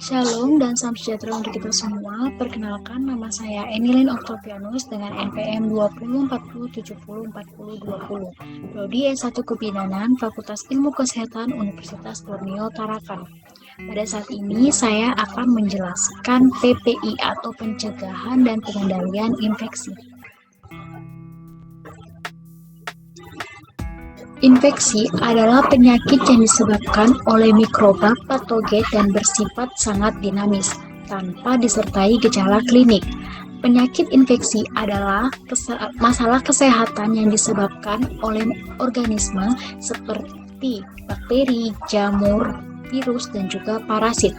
Shalom dan salam sejahtera untuk kita semua. Perkenalkan, nama saya Emilin Octavianus dengan NPM 2040704020. Prodi S1 Kebidanan, Fakultas Ilmu Kesehatan Universitas Borneo Tarakan. Pada saat ini saya akan menjelaskan PPI atau pencegahan dan pengendalian infeksi. Infeksi adalah penyakit yang disebabkan oleh mikroba patogen dan bersifat sangat dinamis, tanpa disertai gejala klinik. Penyakit infeksi adalah masalah kesehatan yang disebabkan oleh organisme seperti bakteri, jamur, virus, dan juga parasit.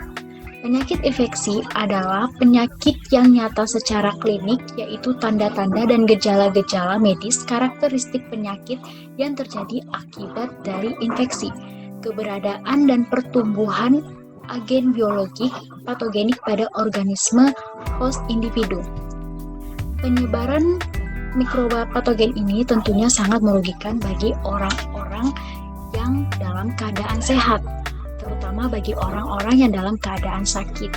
Penyakit infeksi adalah penyakit yang nyata secara klinik, yaitu tanda-tanda dan gejala-gejala medis karakteristik penyakit yang terjadi akibat dari infeksi. Keberadaan dan pertumbuhan agen biologik patogenik pada organisme host individu. Penyebaran mikroba patogen ini tentunya sangat merugikan bagi orang-orang yang dalam keadaan sehat, terutama bagi orang-orang yang dalam keadaan sakit.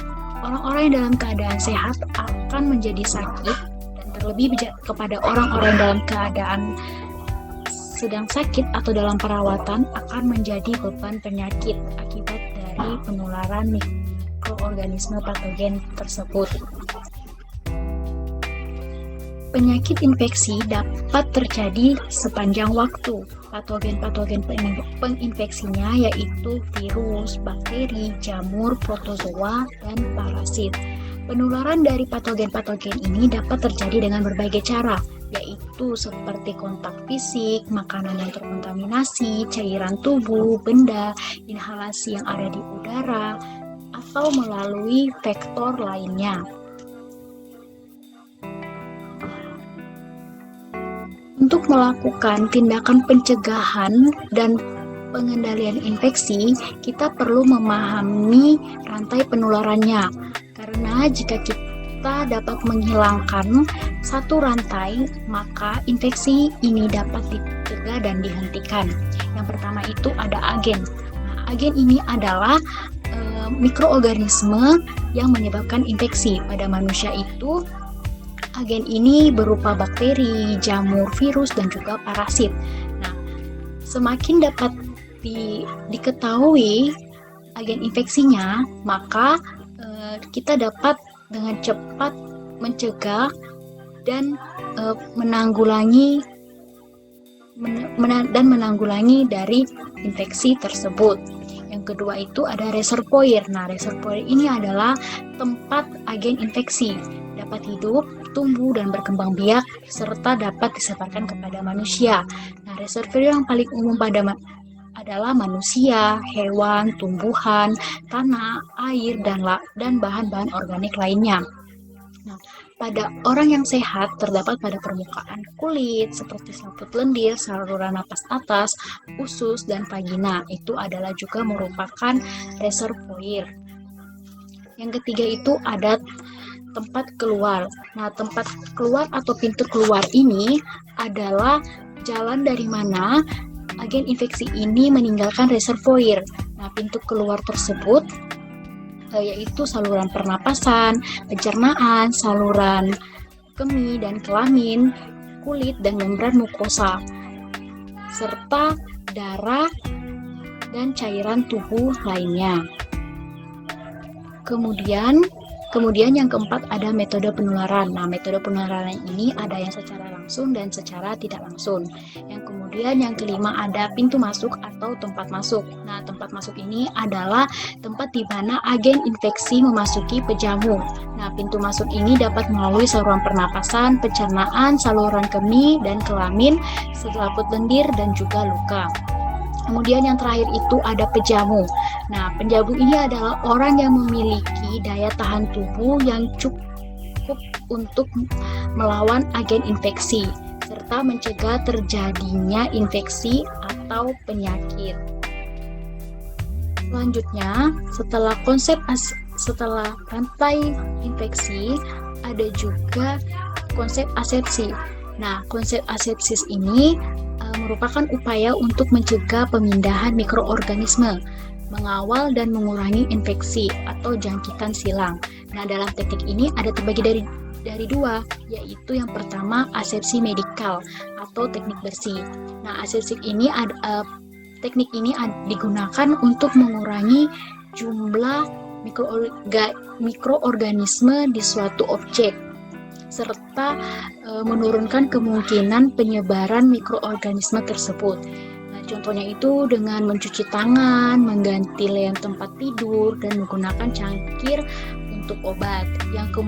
Orang-orang yang dalam keadaan sehat akan menjadi sakit, dan terlebih kepada orang-orang dalam keadaan sedang sakit atau dalam perawatan akan menjadi beban penyakit akibat dari penularan mikroorganisme patogen tersebut. Penyakit infeksi dapat terjadi sepanjang waktu. Patogen-patogen penginfeksinya yaitu virus, bakteri, jamur, protozoa, dan parasit. Penularan dari patogen-patogen ini dapat terjadi dengan berbagai cara, yaitu seperti kontak fisik, makanan yang terkontaminasi, cairan tubuh, benda, inhalasi yang ada di udara, atau melalui vektor lainnya. Untuk melakukan tindakan pencegahan dan pengendalian infeksi, kita perlu memahami rantai penularannya. Karena jika kita dapat menghilangkan satu rantai, maka infeksi ini dapat dicegah dan dihentikan. Yang pertama itu ada agen. Nah, agen ini adalah mikroorganisme yang menyebabkan infeksi. Pada manusia itu, agen ini berupa bakteri, jamur, virus, dan juga parasit. Nah, semakin dapat diketahui agen infeksinya, maka kita dapat dengan cepat mencegah dan menanggulangi dari infeksi tersebut. Yang kedua itu ada reservoir. Nah, reservoir ini adalah tempat agen infeksi dapat hidup, tumbuh, dan berkembang biak, serta dapat disebarkan kepada manusia. Nah, reservoir yang paling umum adalah manusia, hewan, tumbuhan, tanah, air, dan bahan-bahan organik lainnya. Nah, pada orang yang sehat terdapat pada permukaan kulit seperti selaput lendir, saluran napas atas, usus, dan vagina. Itu adalah juga merupakan reservoir. Yang ketiga itu ada tempat keluar. Nah, tempat keluar atau pintu keluar ini adalah jalan dari mana agen infeksi ini meninggalkan reservoir. Nah, pintu keluar tersebut yaitu saluran pernapasan, pencernaan, saluran kemih dan kelamin, kulit dan membran mukosa, serta darah dan cairan tubuh lainnya. Kemudian yang keempat ada metode penularan. Nah, metode penularan ini ada yang secara langsung dan secara tidak langsung. Kemudian yang kelima ada pintu masuk atau tempat masuk. Nah, tempat masuk ini adalah tempat di mana agen infeksi memasuki pejamu. Nah, pintu masuk ini dapat melalui saluran pernapasan, pencernaan, saluran kemih dan kelamin, selaput lendir, dan juga luka. Kemudian yang terakhir itu ada pejamu. Nah, pejamu ini adalah orang yang memiliki daya tahan tubuh yang cukup untuk melawan agen infeksi, serta mencegah terjadinya infeksi atau penyakit. Selanjutnya, setelah rantai infeksi, ada juga konsep asepsi. Nah, konsep asepsis ini merupakan upaya untuk mencegah pemindahan mikroorganisme. mengawal dan mengurangi infeksi atau jangkitan silang. Nah, dalam teknik ini ada terbagi dari dua, yaitu yang pertama asepsi medikal atau teknik bersih. Nah, teknik ini digunakan untuk mengurangi jumlah mikroorganisme di suatu objek serta menurunkan kemungkinan penyebaran mikroorganisme tersebut. Nah, contohnya itu dengan mencuci tangan, mengganti lem tempat tidur, dan menggunakan cangkir untuk obat. Yang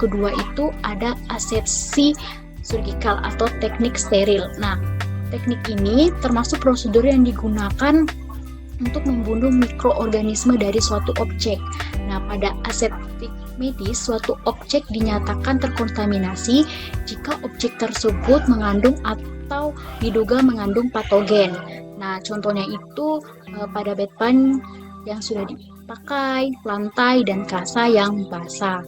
kedua itu ada asepsi surgikal atau teknik steril. Nah, teknik ini termasuk prosedur yang digunakan untuk membunuh mikroorganisme dari suatu objek. Nah, pada aseptik medis, suatu objek dinyatakan terkontaminasi jika objek tersebut mengandung atau diduga mengandung patogen. Nah, contohnya itu pada bedpan yang sudah dipakai, lantai, dan kasa yang basah.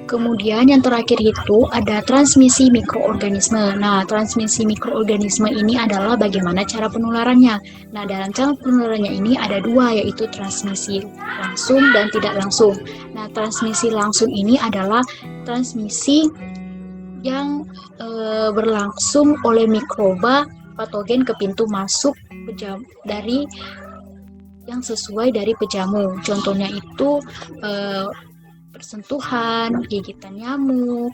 Kemudian yang terakhir itu ada transmisi mikroorganisme. Nah, transmisi mikroorganisme ini adalah bagaimana cara penularannya. Nah, dalam cara penularannya ini ada dua, yaitu transmisi langsung dan tidak langsung. Nah, transmisi langsung ini adalah transmisi yang berlangsung oleh mikroba patogen ke pintu masuk dari yang sesuai dari pejamu. Contohnya itu bersentuhan, gigitan nyamuk,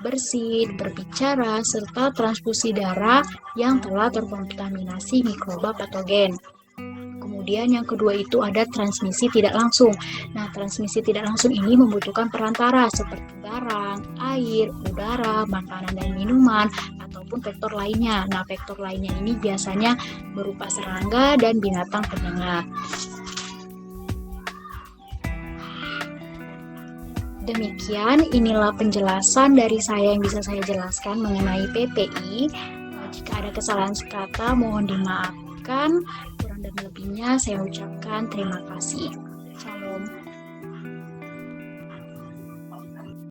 bersin, berbicara, serta transfusi darah yang telah terkontaminasi mikroba patogen. Kemudian yang kedua itu ada transmisi tidak langsung. Nah, transmisi tidak langsung ini membutuhkan perantara seperti barang, air, udara, makanan dan minuman, ataupun vektor lainnya. Nah, vektor lainnya ini biasanya berupa serangga dan binatang penyengat. Demikian, inilah penjelasan dari saya yang bisa saya jelaskan mengenai PPI. Jika ada kesalahan kata, mohon dimaafkan. Kurang dan lebihnya saya ucapkan terima kasih.